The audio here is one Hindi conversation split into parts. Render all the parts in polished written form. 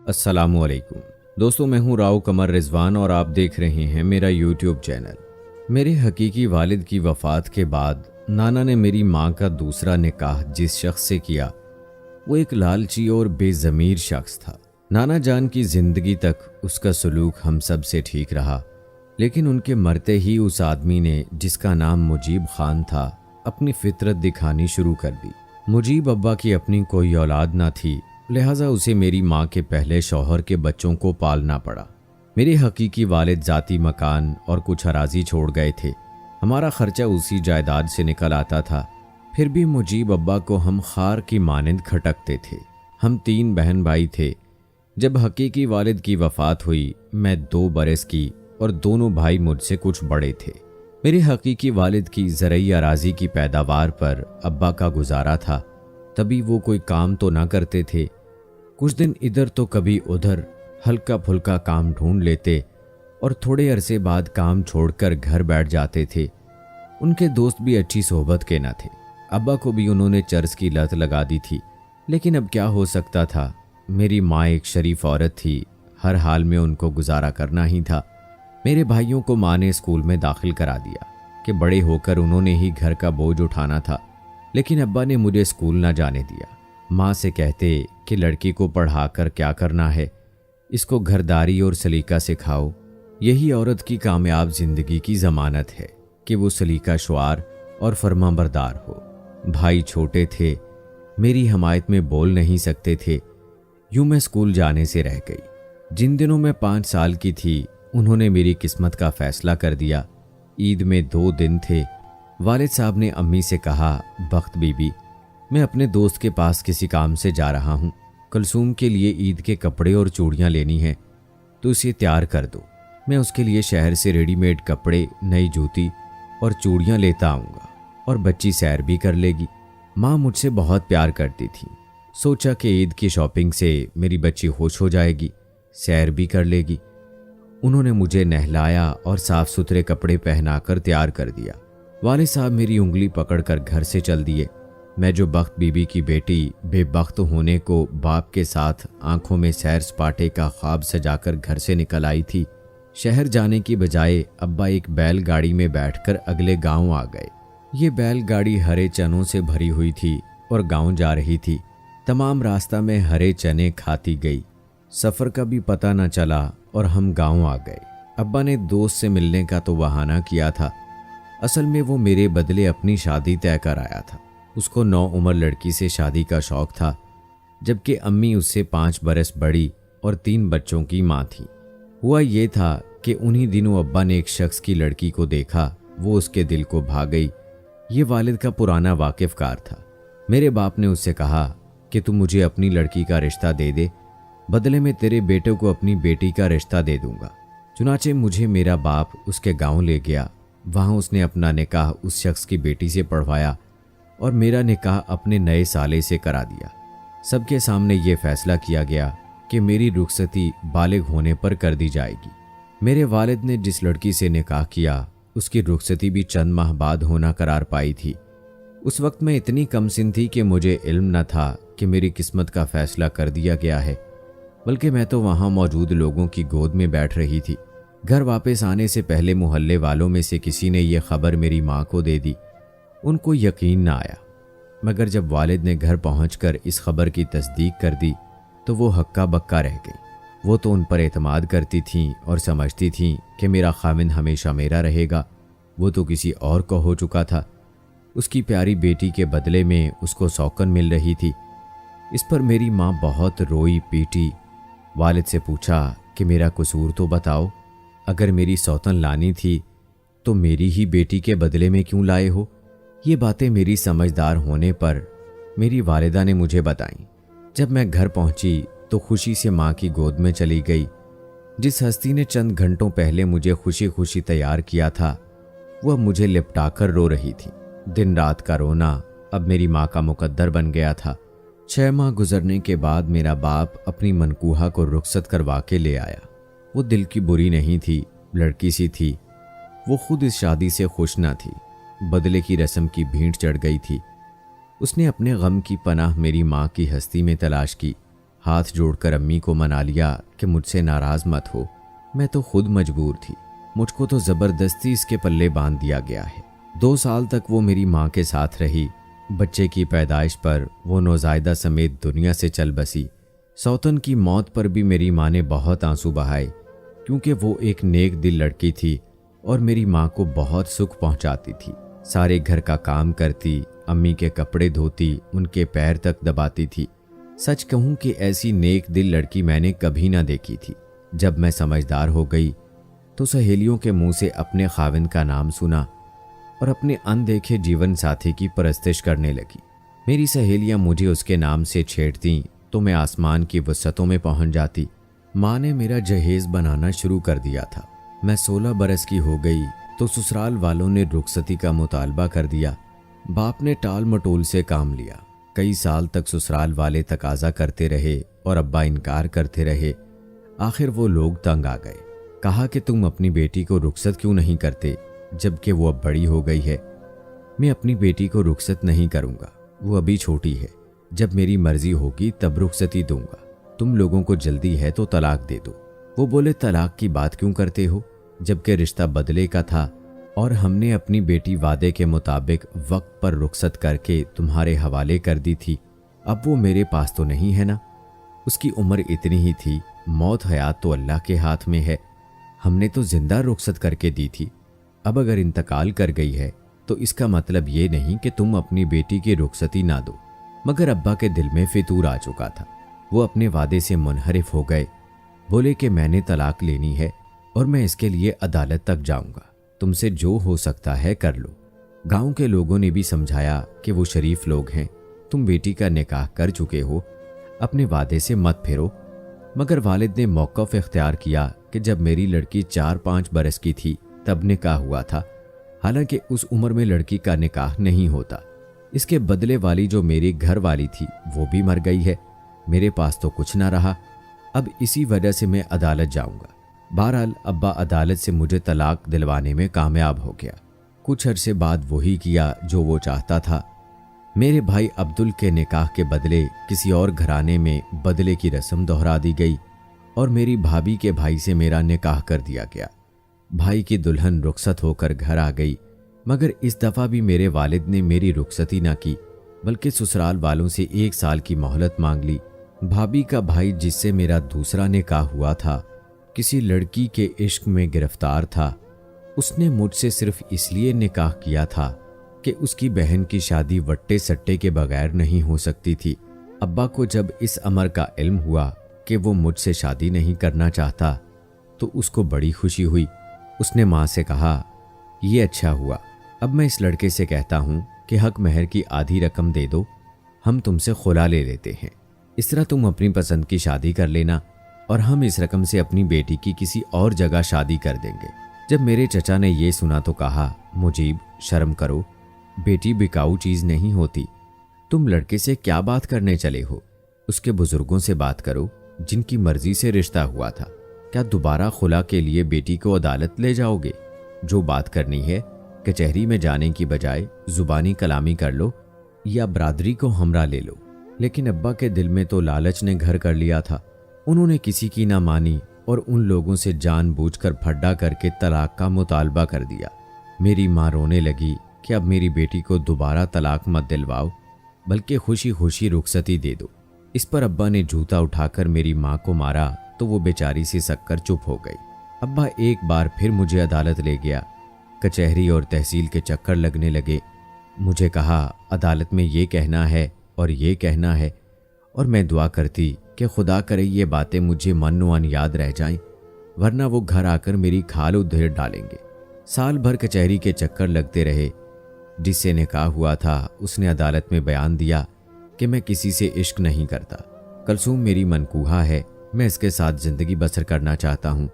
अस्सलामुअलैकुम दोस्तों, मैं हूं राव कमर रिजवान और आप देख रहे हैं मेरा यूट्यूब चैनल। मेरे हकीकी वालिद की वफ़ात के बाद नाना ने मेरी माँ का दूसरा निकाह जिस शख्स से किया वो एक लालची और बेज़मीर शख्स था। नाना जान की ज़िंदगी तक उसका सलूक हम सब से ठीक रहा, लेकिन उनके मरते ही उस आदमी ने, जिसका नाम मुजीब खान था, अपनी फितरत दिखानी शुरू कर दी। मुजीब अब्बा की अपनी कोई औलाद ना थी, लिहाजा उसे मेरी माँ के पहले शौहर के बच्चों को पालना पड़ा। मेरे हकीकी वालिद ज़ाती मकान और कुछ अराजी छोड़ गए थे। हमारा खर्चा उसी जायदाद से निकल आता था। फिर भी मुजीब अब्बा को हम खार की मानिंद खटकते थे। हम 3 बहन भाई थे। जब हकीकी वालिद की वफ़ात हुई, मैं 2 बरस की और दोनों भाई मुझसे कुछ बड़े थे। मेरे हकीकी वालिद की ज़रई अराजी की पैदावार पर अब्बा का गुजारा था, तभी वो कोई काम तो ना करते थे। कुछ दिन इधर तो कभी उधर हल्का फुल्का काम ढूंढ लेते और थोड़े अरसे बाद काम छोड़कर घर बैठ जाते थे। उनके दोस्त भी अच्छी सोहबत के न थे। अब्बा को भी उन्होंने चर्स की लत लगा दी थी, लेकिन अब क्या हो सकता था। मेरी माँ एक शरीफ औरत थी, हर हाल में उनको गुजारा करना ही था। मेरे भाइयों को माँ ने स्कूल में दाखिल करा दिया कि बड़े होकर उन्होंने ही घर का बोझ उठाना था, लेकिन अब्बा ने मुझे स्कूल ना जाने दिया। माँ से कहते कि लड़की को पढ़ाकर क्या करना है, इसको घरदारी और सलीका सिखाओ। यही औरत की कामयाब जिंदगी की जमानत है कि वो सलीका शुआर और फरमाबरदार हो। भाई छोटे थे, मेरी हमायत में बोल नहीं सकते थे। यूं मैं स्कूल जाने से रह गई। जिन दिनों मैं 5 साल की थी, उन्होंने मेरी किस्मत का फैसला कर दिया। ईद में 2 दिन थे। वालिद साहब ने अम्मी से कहा, बख्त बीबी, मैं अपने दोस्त के पास किसी काम से जा रहा हूँ। कुलसूम के लिए ईद के कपड़े और चूड़ियाँ लेनी हैं, तो इसे तैयार कर दो। मैं उसके लिए शहर से रेडीमेड कपड़े, नई जूती और चूड़ियाँ लेता आऊँगा और बच्ची सैर भी कर लेगी। माँ मुझसे बहुत प्यार करती थी। सोचा कि ईद की शॉपिंग से मेरी बच्ची खुश हो जाएगी, सैर भी कर लेगी। उन्होंने मुझे नहलाया और साफ सुथरे कपड़े पहनाकर तैयार कर दिया। वालिद साहब मेरी उंगली पकड़कर घर से चल दिए। मैं जो बख्त बीबी की बेटी बेबख्त होने को बाप के साथ आंखों में सैर सपाटे का ख्वाब सजाकर घर से निकल आई थी, शहर जाने की बजाय अब्बा एक बैलगाड़ी में बैठकर अगले गांव आ गए। ये बैलगाड़ी हरे चनों से भरी हुई थी और गांव जा रही थी। तमाम रास्ता में हरे चने खाती गई। सफ़र का भी पता न चला और हम गांव आ गए। अब्बा ने दोस्त से मिलने का तो बहाना किया था, असल में वो मेरे बदले अपनी शादी तय कर आया था। उसको 9 उम्र लड़की से शादी का शौक था, जबकि अम्मी उससे 5 बरस बड़ी और 3 बच्चों की माँ थी। हुआ ये था कि उन्हीं दिनों अब्बा ने एक शख्स की लड़की को देखा, वो उसके दिल को भा गई। ये वालिद का पुराना वाकिफकार था। मेरे बाप ने उससे कहा कि तू मुझे अपनी लड़की का रिश्ता दे दे, बदले में तेरे बेटे को अपनी बेटी का रिश्ता दे दूंगा। चुनाचे मुझे मेरा बाप उसके गाँव ले गया। वहाँ उसने अपना निकाह उस शख्स की बेटी से पढ़वाया और मेरा निकाह अपने नए साले से करा दिया। सबके सामने ये फैसला किया गया कि मेरी रुखसती बालिग होने पर कर दी जाएगी। मेरे वालिद ने जिस लड़की से निकाह किया, उसकी रुखसती भी चंद माह बाद होना करार पाई थी। उस वक्त मैं इतनी कमसिन थी कि मुझे इल्म न था कि मेरी किस्मत का फैसला कर दिया गया है, बल्कि मैं तो वहाँ मौजूद लोगों की गोद में बैठ रही थी। घर वापस आने से पहले मोहल्ले वालों में से किसी ने यह खबर मेरी माँ को दे दी। उनको यकीन ना आया, मगर जब वालिद ने घर पहुंचकर इस खबर की तस्दीक कर दी तो वो हक्का बक्का रह गई। वो तो उन पर एतमाद करती थीं और समझती थीं कि मेरा खामिन हमेशा मेरा रहेगा। वो तो किसी और को हो चुका था। उसकी प्यारी बेटी के बदले में उसको सौकन मिल रही थी। इस पर मेरी माँ बहुत रोई पीटी। वालिद से पूछा कि मेरा कसूर तो बताओ, अगर मेरी सौतन लानी थी तो मेरी ही बेटी के बदले में क्यों लाए हो। ये बातें मेरी समझदार होने पर मेरी वालिदा ने मुझे बताईं। जब मैं घर पहुंची तो खुशी से माँ की गोद में चली गई। जिस हस्ती ने चंद घंटों पहले मुझे खुशी खुशी तैयार किया था, वह मुझे लिपटाकर रो रही थी। दिन रात का रोना अब मेरी माँ का मुकद्दर बन गया था। 6 माह गुजरने के बाद मेरा बाप अपनी मनकूहा को रुखसत करवा के ले आया। वो दिल की बुरी नहीं थी, लड़की सी थी। वो खुद इस शादी से खुश ना थी। बदले की रस्म की भीड़ चढ़ गई थी। उसने अपने गम की पनाह मेरी माँ की हस्ती में तलाश की। हाथ जोड़कर अम्मी को मना लिया कि मुझसे नाराज़ मत हो, मैं तो खुद मजबूर थी, मुझको तो ज़बरदस्ती इसके पल्ले बांध दिया गया है। 2 साल तक वो मेरी माँ के साथ रही। बच्चे की पैदाइश पर वो नौज़ायदा समेत दुनिया से चल बसी। सौतन की मौत पर भी मेरी माँ ने बहुत आंसू बहाए, क्योंकि वो एक नेक दिल लड़की थी और मेरी माँ को बहुत सुख पहुँचाती थी। सारे घर का काम करती, अम्मी के कपड़े धोती, उनके पैर तक दबाती थी। सच कहूँ कि ऐसी नेक दिल लड़की मैंने कभी ना देखी थी। जब मैं समझदार हो गई तो सहेलियों के मुंह से अपने खाविंद का नाम सुना और अपने अनदेखे जीवन साथी की परस्तिश करने लगी। मेरी सहेलियां मुझे उसके नाम से छेड़ती तो मैं आसमान की वसतों में पहुंच जाती। माँ ने मेरा जहेज बनाना शुरू कर दिया था। मैं 16 बरस की हो गई तो ससुराल वालों ने रुखसती का मुतालबा कर दिया। बाप ने टाल मटोल से काम लिया। कई साल तक ससुराल वाले तकाजा करते रहे और अब्बा इनकार करते रहे। आखिर वो लोग तंग आ गए। कहा कि तुम अपनी बेटी को रुखसत क्यों नहीं करते, जबकि वो अब बड़ी हो गई है। मैं अपनी बेटी को रुखसत नहीं करूंगा, वो अभी छोटी है। जब मेरी मर्जी होगी तब रुखसती दूंगा। तुम लोगों को जल्दी है तो तलाक दे दो। वो बोले तलाक की बात क्यों करते हो, जबकि रिश्ता बदले का था और हमने अपनी बेटी वादे के मुताबिक वक्त पर रुखसत करके तुम्हारे हवाले कर दी थी। अब वो मेरे पास तो नहीं है ना। उसकी उम्र इतनी ही थी, मौत हयात तो अल्लाह के हाथ में है। हमने तो जिंदा रुखसत करके दी थी। अब अगर इंतकाल कर गई है तो इसका मतलब ये नहीं कि तुम अपनी बेटी की रुखसती ना दो। मगर अब्बा के दिल में फितूर आ चुका था। वो अपने वादे से मुनहरिफ हो गए। बोले कि मैंने तलाक लेनी है और मैं इसके लिए अदालत तक जाऊंगा। तुमसे जो हो सकता है कर लो। गांव के लोगों ने भी समझाया कि वो शरीफ लोग हैं, तुम बेटी का निकाह कर चुके हो, अपने वादे से मत फिरो। मगर वालिद ने मौक़िफ़ इख्तियार किया कि जब मेरी लड़की 4-5 बरस की थी तब निकाह हुआ था। हालांकि उस उम्र में लड़की का निकाह नहीं होता। इसके बदले वाली जो मेरी घर वाली थी वो भी मर गई है। मेरे पास तो कुछ ना रहा। अब इसी वजह से मैं अदालत जाऊंगा। बहरहाल अब्बा अदालत से मुझे तलाक दिलवाने में कामयाब हो गया। कुछ अरसे बाद वही किया जो वो चाहता था। मेरे भाई अब्दुल के निकाह के बदले किसी और घराने में बदले की रस्म दोहरा दी गई और मेरी भाभी के भाई से मेरा निकाह कर दिया गया। भाई की दुल्हन रुखसत होकर घर आ गई, मगर इस दफ़ा भी मेरे वालिद ने मेरी रुखसती ना की, बल्कि ससुराल वालों से 1 साल की मोहलत मांग ली। भाभी का भाई जिससे मेरा दूसरा निकाह हुआ था, किसी लड़की के इश्क में गिरफ्तार था। उसने मुझसे सिर्फ इसलिए निकाह किया था कि उसकी बहन की शादी वट्टे सट्टे के बगैर नहीं हो सकती थी। अब्बा को जब इस अमर का इल्म हुआ कि वो मुझसे शादी नहीं करना चाहता तो उसको बड़ी खुशी हुई। उसने माँ से कहा, ये अच्छा हुआ, अब मैं इस लड़के से कहता हूँ कि हक महर की आधी रकम दे दो, हम तुमसे खुला ले लेते हैं। इस तरह तुम अपनी पसंद की शादी कर लेना और हम इस रकम से अपनी बेटी की किसी और जगह शादी कर देंगे। जब मेरे चचा ने ये सुना तो कहा, मुजीब शर्म करो, बेटी बिकाऊ चीज नहीं होती। तुम लड़के से क्या बात करने चले हो? उसके बुजुर्गों से बात करो जिनकी मर्जी से रिश्ता हुआ था। क्या दोबारा खुला के लिए बेटी को अदालत ले जाओगे? जो बात करनी है कचहरी में जाने की बजाय जुबानी कलामी कर लो या बरादरी को हमरा ले लो। लेकिन अब्बा के दिल में तो लालच ने घर कर लिया था। उन्होंने किसी की ना मानी और उन लोगों से जानबूझकर फड्डा करके तलाक का मुतालबा कर दिया। मेरी माँ रोने लगी कि अब मेरी बेटी को दोबारा तलाक मत दिलवाओ, बल्कि खुशी खुशी रुखसती दे दो। इस पर अब्बा ने जूता उठाकर मेरी माँ को मारा तो वो बेचारी सी सककर चुप हो गई। अब्बा एक बार फिर मुझे अदालत ले गया। कचहरी और तहसील के चक्कर लगने लगे। मुझे कहा, अदालत में ये कहना है और ये कहना है, और मैं दुआ करती कि खुदा करे ये बातें मुझे मन याद रह जाएं, वरना वो घर आकर मेरी खाल उधेड़ डालेंगे। साल भर कचहरी के चक्कर लगते रहे। जिससे निकाह हुआ था उसने अदालत में बयान दिया कि मैं किसी से इश्क नहीं करता। कलसूम मेरी मनकूहा है, मैं इसके साथ जिंदगी बसर करना चाहता हूँ।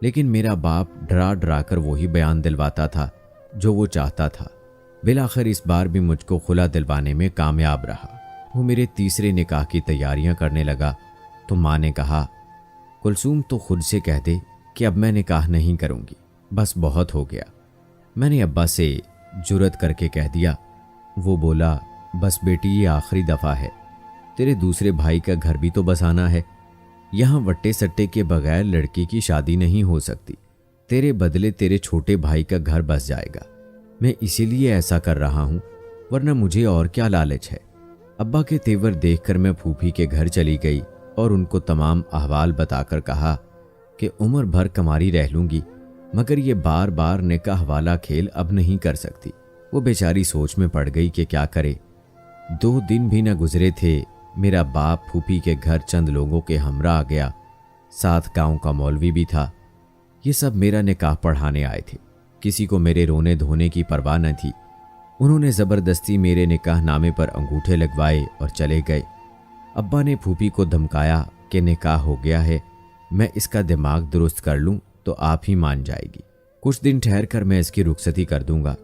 लेकिन मेरा बाप डरा डरा कर वही बयान दिलवाता था जो वो चाहता था। बिलाखिर इस बार भी मुझको खुला दिलवाने में कामयाब रहा। वो मेरे तीसरे निकाह की तैयारियां करने लगा तो माँ ने कहा, कुलसूम तो खुद से कह दे कि अब मैं निकाह नहीं करूँगी, बस बहुत हो गया। मैंने अब्बा से जुरत करके कह दिया। वो बोला, बस बेटी ये आखिरी दफ़ा है, तेरे दूसरे भाई का घर भी तो बसाना है। यहाँ वट्टे सट्टे के बगैर लड़की की शादी नहीं हो सकती। तेरे बदले तेरे छोटे भाई का घर बस जाएगा। मैं इसीलिए ऐसा कर रहा हूँ, वरना मुझे और क्या लालच है। अब्बा के तेवर देखकर मैं फूफी के घर चली गई और उनको तमाम अहवाल बताकर कहा कि उम्र भर कमारी रह लूंगी, मगर ये बार बार निकाह वाला खेल अब नहीं कर सकती। वो बेचारी सोच में पड़ गई कि क्या करे। 2 दिन भी न गुजरे थे, मेरा बाप फूफी के घर चंद लोगों के हमरा आ गया, साथ गांव का मौलवी भी था। ये सब मेरा निकाह पढ़ाने आए थे। किसी को मेरे रोने धोने की परवाह न थी। उन्होंने ज़बरदस्ती मेरे निकाह नामे पर अंगूठे लगवाए और चले गए। अब्बा ने फूफी को धमकाया कि निकाह हो गया है, मैं इसका दिमाग दुरुस्त कर लूँ तो आप ही मान जाएगी। कुछ दिन ठहर कर मैं इसकी रुखसती कर दूंगा।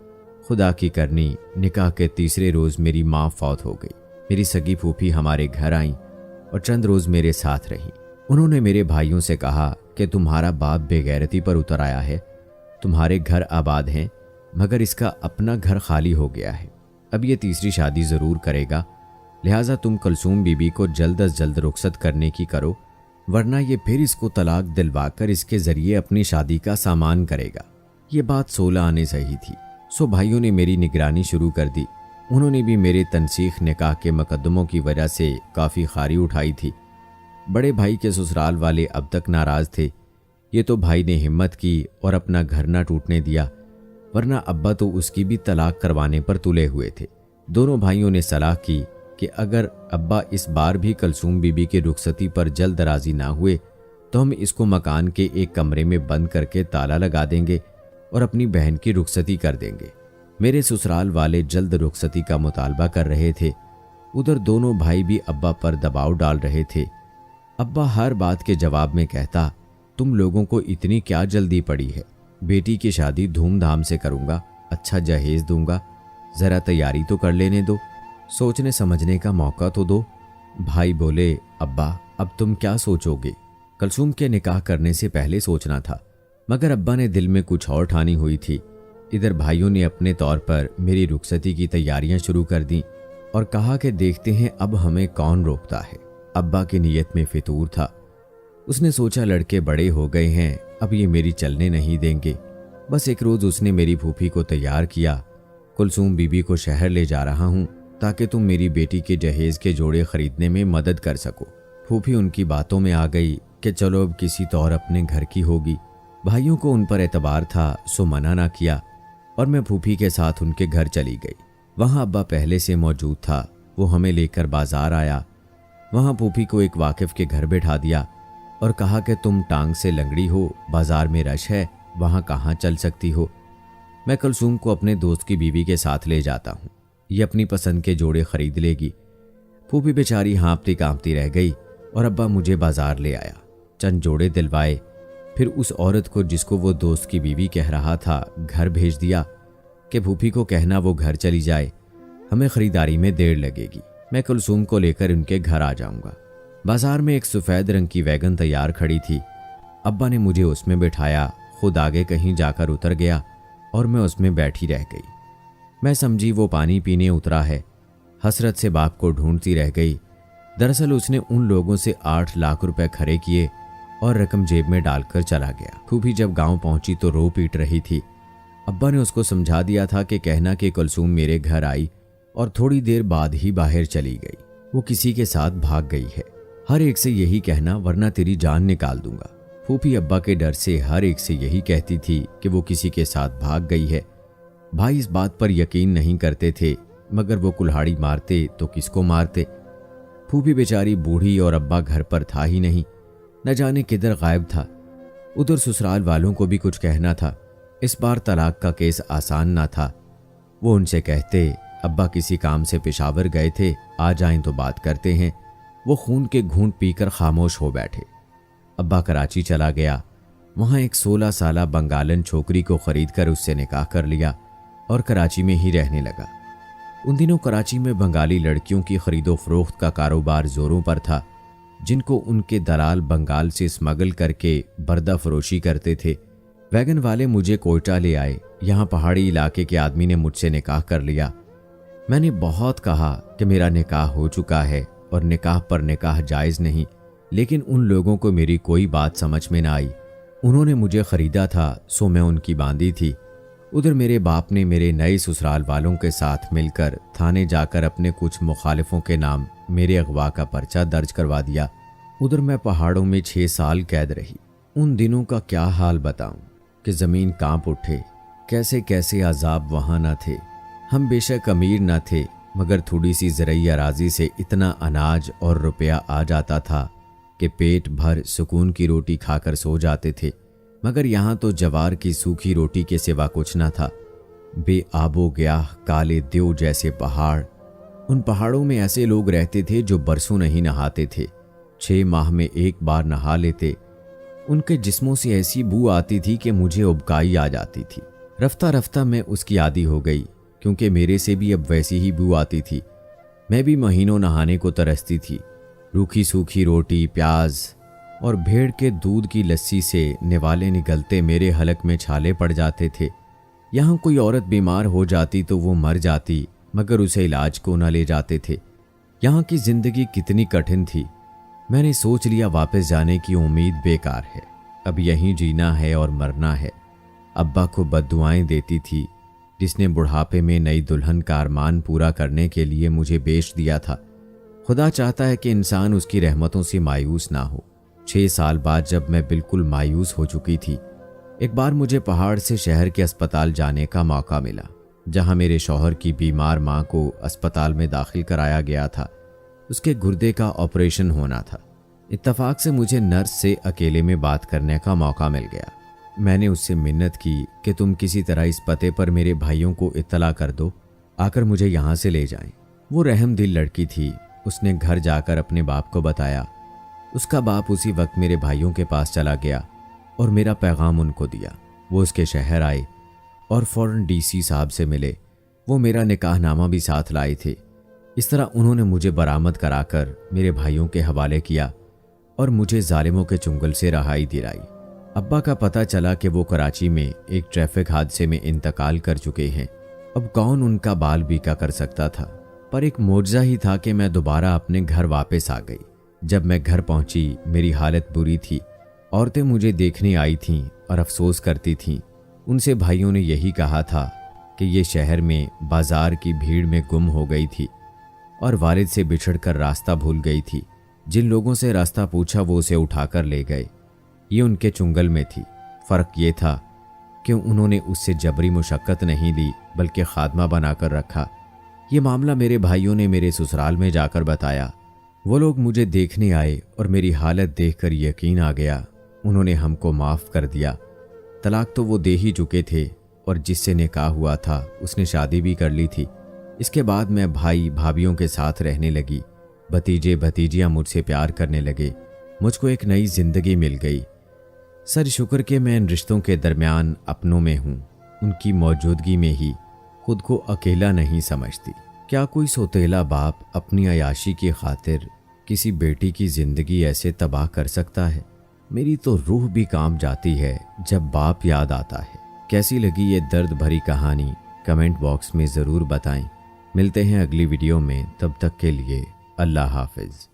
खुदा की करनी, निकाह के तीसरे रोज़ मेरी माँ फौत हो गई। मेरी सगी फूफी हमारे घर आई और चंद रोज़ मेरे साथ रही। उन्होंने मेरे भाइयों से कहा कि तुम्हारा बाप बेगैरती पर उतर आया है, तुम्हारे घर आबाद हैं, मगर इसका अपना घर खाली हो गया है। अब ये तीसरी शादी ज़रूर करेगा, लिहाजा तुम कलसूम बीबी को जल्द अज जल्द रुखसत करने की करो, वरना ये फिर इसको तलाक दिलवाकर इसके ज़रिए अपनी शादी का सामान करेगा। ये बात 16 आने सही थी। सो भाइयों ने मेरी निगरानी शुरू कर दी। उन्होंने भी मेरे तनसीख निकाह के मुकद्दमों की वजह से काफ़ी खारी उठाई थी। बड़े भाई के ससुराल वाले अब तक नाराज़ थे। ये तो भाई ने हिम्मत की और अपना घर ना टूटने दिया, वरना अब्बा तो उसकी भी तलाक करवाने पर तुले हुए थे। दोनों भाइयों ने सलाह की कि अगर अब्बा इस बार भी कलसूम बीबी की रुखसती पर जल्द राज़ी ना हुए तो हम इसको मकान के एक कमरे में बंद करके ताला लगा देंगे और अपनी बहन की रुखसती कर देंगे। मेरे ससुराल वाले जल्द रुखसती का मुतालबा कर रहे थे। उधर दोनों भाई भी अब्बा पर दबाव डाल रहे थे। अब्बा हर बात के जवाब में कहता, तुम लोगों को इतनी क्या जल्दी पड़ी है, बेटी की शादी धूमधाम से करूंगा, अच्छा जहेज दूंगा, ज़रा तैयारी तो कर लेने दो, सोचने समझने का मौका तो दो। भाई बोले, अब्बा अब तुम क्या सोचोगे, कलसूम के निकाह करने से पहले सोचना था। मगर अब्बा ने दिल में कुछ और ठानी हुई थी। इधर भाइयों ने अपने तौर पर मेरी रुखसती की तैयारियां शुरू कर दी और कहा कि देखते हैं अब हमें कौन रोकता है। अब्बा की नीयत में फितूर था। उसने सोचा लड़के बड़े हो गए हैं, अब ये मेरी चलने नहीं देंगे। बस एक रोज़ उसने मेरी फूफी को तैयार किया, कुलसूम बीबी को शहर ले जा रहा हूँ ताकि तुम मेरी बेटी के जहेज के जोड़े खरीदने में मदद कर सको। फूफी उनकी बातों में आ गई कि चलो अब किसी तौर अपने घर की होगी। भाइयों को उन पर एतबार था, सो मना ना किया और मैं फूफी के साथ उनके घर चली गई। वहाँ अब्बा पहले से मौजूद था। वो हमें लेकर बाजार आया। वहाँ फूफी को एक वाकिफ के घर बैठा दिया और कहा कि तुम टांग से लंगड़ी हो, बाजार में रश है, वहाँ कहाँ चल सकती हो। मैं कलसूम को अपने दोस्त की बीवी के साथ ले जाता हूँ, ये अपनी पसंद के जोड़े खरीद लेगी। फूफी बेचारी हाँफती कांपती रह गई और अब्बा मुझे बाजार ले आया, चंद जोड़े दिलवाए, फिर उस औरत को जिसको वो दोस्त की बीवी कह रहा था घर भेज दिया कि फूफी को कहना वो घर चली जाए, हमें खरीदारी में देर लगेगी, मैं कुलसूम को लेकर उनके घर आ जाऊंगा। बाजार में एक सफ़ेद रंग की वैगन तैयार खड़ी थी। अब्बा ने मुझे उसमें बिठाया, खुद आगे कहीं जाकर उतर गया और मैं उसमें बैठी रह गई। मैं समझी वो पानी पीने उतरा है। हसरत से बाप को ढूंढती रह गई। दरअसल उसने उन लोगों से 8 लाख रुपए खरे किए और रकम जेब में डालकर चला गया। फूफी जब गांव पहुंची तो रो पीट रही थी। अब्बा ने उसको समझा दिया था कि कहना कि कुलसूम मेरे घर आई और थोड़ी देर बाद ही बाहर चली गई, वो किसी के साथ भाग गई है। हर एक से यही कहना, वरना तेरी जान निकाल दूंगा। फूफी अब्बा के डर से हर एक से यही कहती थी कि वो किसी के साथ भाग गई है। भाई इस बात पर यकीन नहीं करते थे, मगर वो कुल्हाड़ी मारते तो किसको मारते। फूफी बेचारी बूढ़ी और अब्बा घर पर था ही नहीं, न जाने किधर गायब था। उधर ससुराल वालों को भी कुछ कहना था। इस बार तलाक का केस आसान ना था। वो उनसे कहते, अब्बा किसी काम से पेशावर गए थे, आ जाएं तो बात करते हैं। वो खून के घूंट पीकर खामोश हो बैठे। अब्बा कराची चला गया। वहाँ एक 16 साला बंगालन छोकरी को खरीद कर उससे निकाह कर लिया और कराची में ही रहने लगा। उन दिनों कराची में बंगाली लड़कियों की खरीदो फरोख्त का कारोबार जोरों पर था, जिनको उनके दलाल बंगाल से स्मगल करके बर्दा फरोशी करते थे। वैगन वाले मुझे कोयटा ले आए। यहाँ पहाड़ी इलाके के आदमी ने मुझसे निकाह कर लिया। मैंने बहुत कहा कि मेरा निकाह हो चुका है और निकाह पर निकाह जायज़ नहीं, लेकिन उन लोगों को मेरी कोई बात समझ में ना आई। उन्होंने मुझे ख़रीदा था, सो मैं उनकी बांदी थी। उधर मेरे बाप ने मेरे नए ससुराल वालों के साथ मिलकर थाने जाकर अपने कुछ मुखालिफों के नाम मेरे अगवा का पर्चा दर्ज करवा दिया। उधर मैं पहाड़ों में 6 साल कैद रही। उन दिनों का क्या हाल बताऊं कि ज़मीन कांप उठे। कैसे कैसे अजाब वहाँ न थे। हम बेशक अमीर न थे, मगर थोड़ी सी ज़रई अराजी से इतना अनाज और रुपया आ जाता था कि पेट भर सुकून की रोटी खाकर सो जाते थे। मगर यहाँ तो जवार की सूखी रोटी के सिवा कुछ न था। बेआबो गयाह काले देव जैसे पहाड़। उन पहाड़ों में ऐसे लोग रहते थे जो बरसों नहीं नहाते थे, 6 माह में एक बार नहा लेते। उनके जिस्मों से ऐसी बू आती थी कि मुझे उबकाई आ जाती थी। रफ्ता रफ्ता मैं उसकी आदी हो गई, क्योंकि मेरे से भी अब वैसी ही बू आती थी। मैं भी महीनों नहाने को तरसती थी। रूखी सूखी रोटी, प्याज और भेड़ के दूध की लस्सी से निवाले निगलते मेरे हलक में छाले पड़ जाते थे। यहाँ कोई औरत बीमार हो जाती तो वो मर जाती, मगर उसे इलाज को न ले जाते थे। यहाँ की जिंदगी कितनी कठिन थी। मैंने सोच लिया वापस जाने की उम्मीद बेकार है, अब यहीं जीना है और मरना है। अब्बा को बद्दुआएं देती थी, जिसने बुढ़ापे में नई दुल्हन का अरमान पूरा करने के लिए मुझे बेच दिया था। खुदा चाहता है कि इंसान उसकी रहमतों से मायूस ना हो। 6 साल बाद जब मैं बिल्कुल मायूस हो चुकी थी, एक बार मुझे पहाड़ से शहर के अस्पताल जाने का मौका मिला, जहां मेरे शौहर की बीमार मां को अस्पताल में दाखिल कराया गया था। उसके गुर्दे का ऑपरेशन होना था। इत्तफाक से मुझे नर्स से अकेले में बात करने का मौका मिल गया। मैंने उससे मिन्नत की कि तुम किसी तरह इस पते पर मेरे भाइयों को इत्तला कर दो, आकर मुझे यहाँ से ले जाएं। वो रहमदिल लड़की थी। उसने घर जाकर अपने बाप को बताया। उसका बाप उसी वक्त मेरे भाइयों के पास चला गया और मेरा पैगाम उनको दिया। वो उसके शहर आए और फौरन डीसी साहब से मिले। वो मेरा निकाहनामा भी साथ लाए थे। इस तरह उन्होंने मुझे बरामद कराकर मेरे भाइयों के हवाले किया और मुझे जालिमों के चुंगल से रहाई दिलाई। अब्बा का पता चला कि वो कराची में एक ट्रैफिक हादसे में इंतकाल कर चुके हैं। अब कौन उनका बाल बीका कर सकता था, पर एक मौजज़ा ही था कि मैं दोबारा अपने घर वापस आ गई। जब मैं घर पहुंची, मेरी हालत बुरी थी। औरतें मुझे देखने आई थीं और अफसोस करती थीं। उनसे भाइयों ने यही कहा था कि ये शहर में बाजार की भीड़ में गुम हो गई थी और वालिद से बिछड़कर रास्ता भूल गई थी। जिन लोगों से रास्ता पूछा वो उसे उठाकर ले गए। ये उनके चुंगल में थी। फ़र्क ये था कि उन्होंने उससे जबरी मुशक्क़त नहीं ली, बल्कि खादमा बनाकर रखा। ये मामला मेरे भाइयों ने मेरे ससुराल में जाकर बताया। वो लोग मुझे देखने आए और मेरी हालत देखकर यकीन आ गया। उन्होंने हमको माफ़ कर दिया। तलाक तो वो दे ही चुके थे और जिससे निकाह हुआ था उसने शादी भी कर ली थी। इसके बाद मैं भाई भाभियों के साथ रहने लगी। भतीजे भतीजियाँ मुझसे प्यार करने लगे। मुझको एक नई जिंदगी मिल गई। सर शुक्र के मैं इन रिश्तों के दरमियान अपनों में हूँ। उनकी मौजूदगी में ही खुद को अकेला नहीं समझती। क्या कोई सौतेला बाप अपनी अयाशी की खातिर किसी बेटी की जिंदगी ऐसे तबाह कर सकता है? मेरी तो रूह भी काम जाती है जब बाप याद आता है। कैसी लगी ये दर्द भरी कहानी कमेंट बॉक्स में ज़रूर बताएं। मिलते हैं अगली वीडियो में, तब तक के लिए अल्लाह हाफिज़।